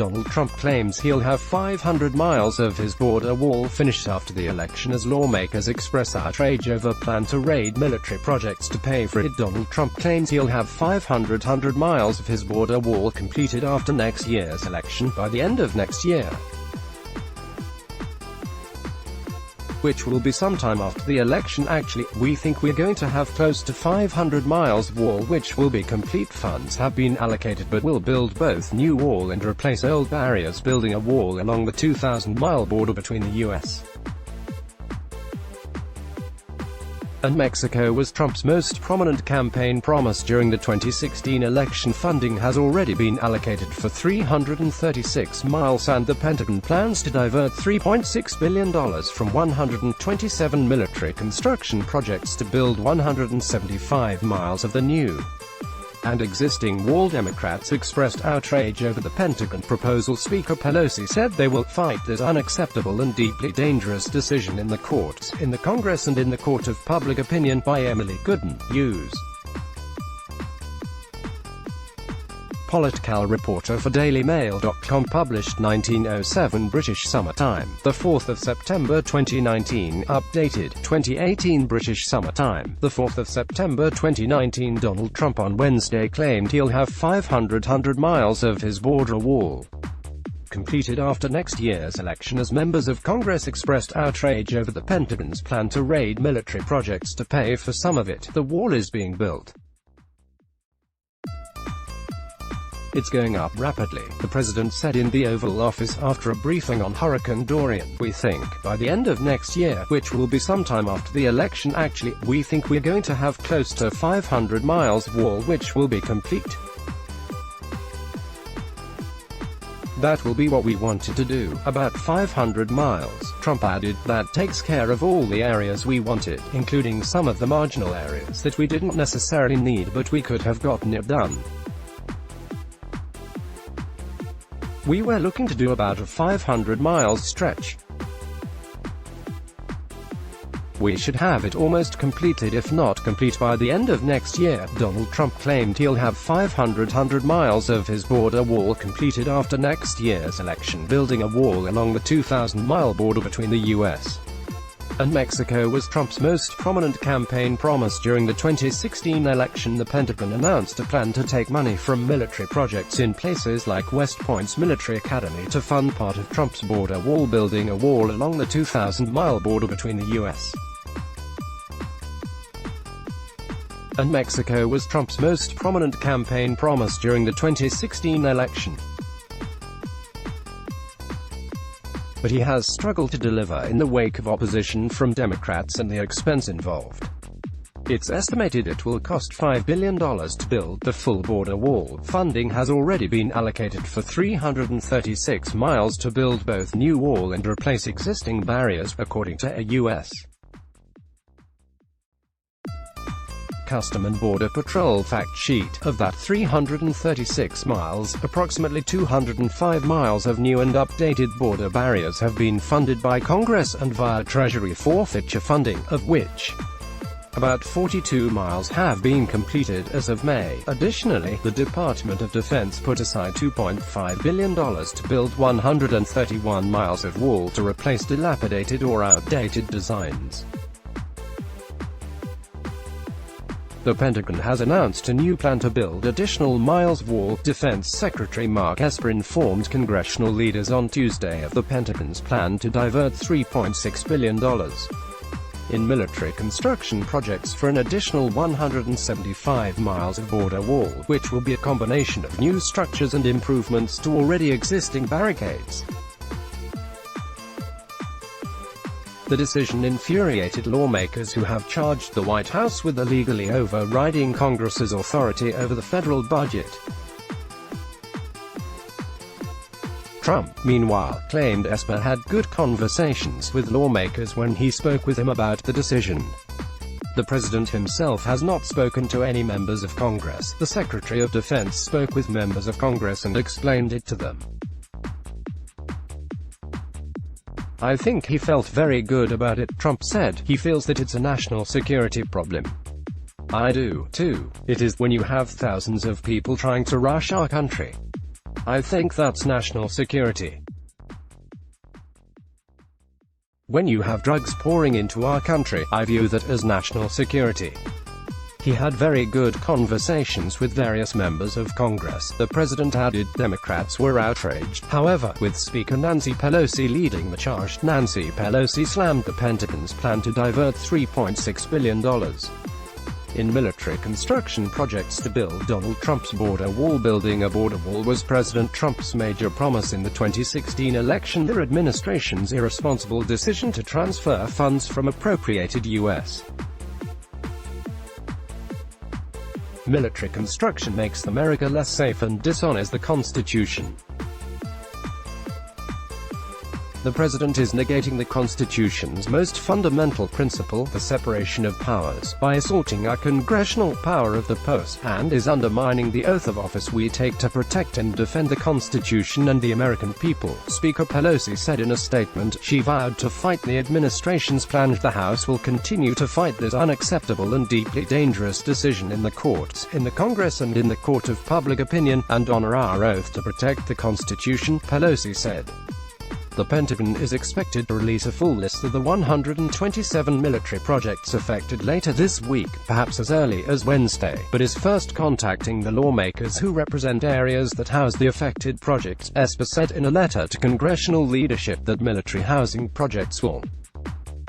Donald Trump claims he'll have 500 miles of his border wall finished after the election as lawmakers express outrage over plan to raid military projects to pay for it. Donald Trump claims he'll have 500 miles of his border wall completed after next year's election, by the end of next year, which will be sometime after the election. Actually, we think we're going to have close to 500 miles of wall which will be complete. Funds have been allocated, but we'll build both new wall and replace old barriers, building a wall along the 2,000-mile border between the U.S. and Mexico was Trump's most prominent campaign promise during the 2016 election. Funding has already been allocated for 336 miles, and the Pentagon plans to divert $3.6 billion from 127 military construction projects to build 175 miles of the new and existing wall. Democrats expressed outrage over the Pentagon proposal. Speaker Pelosi said they will fight this unacceptable and deeply dangerous decision in the courts, in the Congress, and in the court of public opinion. By Emily Gooden, News. Political reporter for DailyMail.com, published 1907 British Summer Time, the 4th of September 2019, updated 2018 British Summer Time, the 4th of September 2019. Donald Trump on Wednesday claimed he'll have 500 miles of his border wall completed after next year's election as members of Congress expressed outrage over the Pentagon's plan to raid military projects to pay for some of it. The wall is being built. It's going up rapidly, the president said in the Oval Office after a briefing on Hurricane Dorian. We think, by the end of next year, which will be sometime after the election. Actually, we think we're going to have close to 500 miles of wall which will be complete. That will be what we wanted to do, about 500 miles. Trump added, that takes care of all the areas we wanted, including some of the marginal areas that we didn't necessarily need, but we could have gotten it done. We were looking to do about a 500 miles stretch. We should have it almost completed, if not complete, by the end of next year. Donald Trump claimed he'll have 500 miles of his border wall completed after next year's election, building a wall along the 2,000-mile border between the U.S. and Mexico was Trump's most prominent campaign promise during the 2016 election. The Pentagon announced a plan to take money from military projects in places like West Point's military academy to fund part of Trump's border wall, building a wall along the 2,000-mile border between the U.S. and Mexico was Trump's most prominent campaign promise during the 2016 election. But he has struggled to deliver in the wake of opposition from Democrats and the expense involved. It's estimated it will cost $5 billion to build the full border wall. Funding has already been allocated for 336 miles to build both new wall and replace existing barriers, according to a U.S. Custom and Border Patrol fact sheet. Of that 336 miles, approximately 205 miles of new and updated border barriers have been funded by Congress and via Treasury forfeiture funding, of which about 42 miles have been completed as of May. Additionally, the Department of Defense put aside $2.5 billion to build 131 miles of wall to replace dilapidated or outdated designs. The Pentagon has announced a new plan to build additional miles of wall. Defense Secretary Mark Esper informed congressional leaders on Tuesday of the Pentagon's plan to divert $3.6 billion in military construction projects for an additional 175 miles of border wall, which will be a combination of new structures and improvements to already existing barricades. The decision infuriated lawmakers who have charged the White House with illegally overriding Congress's authority over the federal budget. Trump, meanwhile, claimed Esper had good conversations with lawmakers when he spoke with him about the decision. The president himself has not spoken to any members of Congress. The Secretary of Defense spoke with members of Congress and explained it to them. I think he felt very good about it, Trump said. He feels that it's a national security problem. I do, too. It is, when you have thousands of people trying to rush our country. I think that's national security. When you have drugs pouring into our country, I view that as national security. He had very good conversations with various members of Congress, the president added. Democrats were outraged, however, with Speaker Nancy Pelosi leading the charge. Nancy Pelosi slammed the Pentagon's plan to divert $3.6 billion in military construction projects to build Donald Trump's border wall. Building a border wall was President Trump's major promise in the 2016 election. Their administration's irresponsible decision to transfer funds from appropriated U.S. military construction makes America less safe and dishonors the Constitution. The president is negating the Constitution's most fundamental principle, the separation of powers, by assaulting our congressional power of the purse, and is undermining the oath of office we take to protect and defend the Constitution and the American people, Speaker Pelosi said in a statement. She vowed to fight the administration's plan. The House will continue to fight this unacceptable and deeply dangerous decision in the courts, in the Congress and in the court of public opinion, and honor our oath to protect the Constitution, Pelosi said. The Pentagon is expected to release a full list of the 127 military projects affected later this week, perhaps as early as Wednesday, but is first contacting the lawmakers who represent areas that house the affected projects. Esper said in a letter to congressional leadership that military housing projects will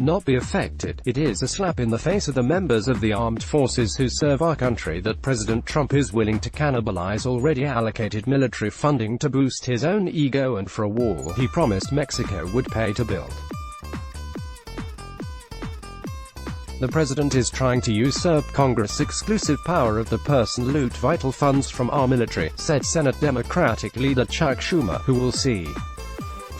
not be affected. It is a slap in the face of the members of the armed forces who serve our country that President Trump is willing to cannibalize already allocated military funding to boost his own ego and for a wall he promised Mexico would pay to build. The president is trying to usurp Congress' exclusive power of the purse and loot vital funds from our military, said Senate Democratic leader Chuck Schumer, who will see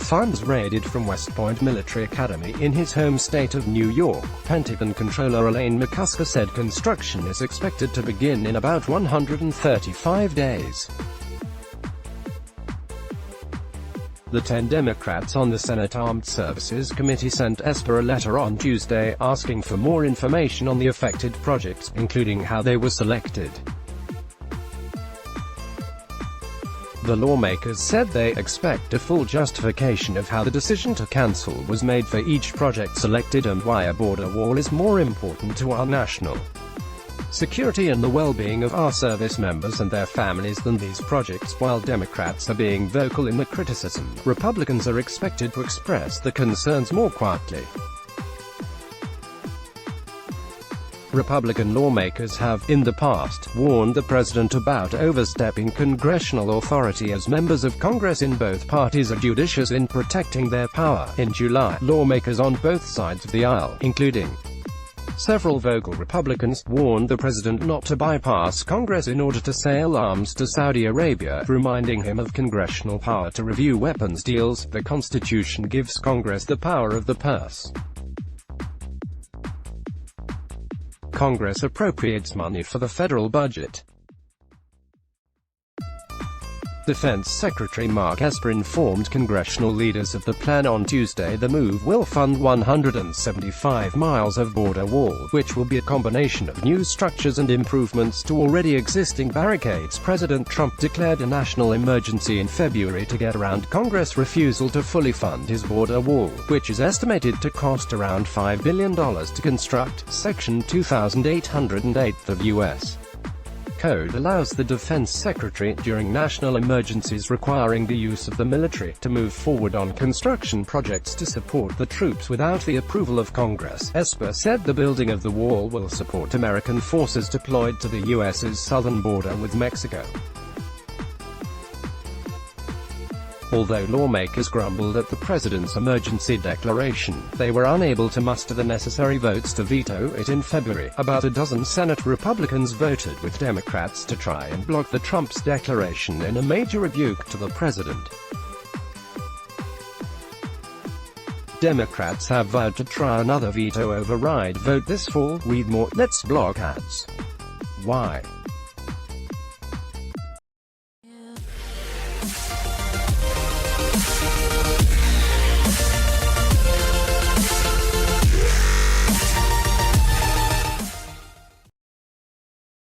funds raided from West Point Military Academy in his home state of New York. Pentagon Controller Elaine McCusker said construction is expected to begin in about 135 days. The 10 Democrats on the Senate Armed Services Committee sent Esper a letter on Tuesday asking for more information on the affected projects, including how they were selected. The lawmakers said they expect a full justification of how the decision to cancel was made for each project selected and why a border wall is more important to our national security and the well-being of our service members and their families than these projects. While Democrats are being vocal in the criticism, Republicans are expected to express the concerns more quietly. Republican lawmakers have, in the past, warned the president about overstepping congressional authority as members of Congress in both parties are judicious in protecting their power. In July, lawmakers on both sides of the aisle, including several vocal Republicans, warned the president not to bypass Congress in order to sell arms to Saudi Arabia, reminding him of congressional power to review weapons deals. The Constitution gives Congress the power of the purse. Congress appropriates money for the federal budget. Defense Secretary Mark Esper informed congressional leaders of the plan on Tuesday. The move will fund 175 miles of border wall, which will be a combination of new structures and improvements to already existing barricades. President Trump declared a national emergency in February to get around Congress' refusal to fully fund his border wall, which is estimated to cost around $5 billion to construct. Section 2808 of U.S. Code allows the Defense Secretary, during national emergencies requiring the use of the military, to move forward on construction projects to support the troops without the approval of Congress. Esper said the building of the wall will support American forces deployed to the U.S.'s southern border with Mexico. Although lawmakers grumbled at the president's emergency declaration, they were unable to muster the necessary votes to veto it in February. About a dozen Senate Republicans voted with Democrats to try and block the Trump's declaration in a major rebuke to the president. Democrats have vowed to try another veto override vote this fall. Read more. Let's block ads. Why?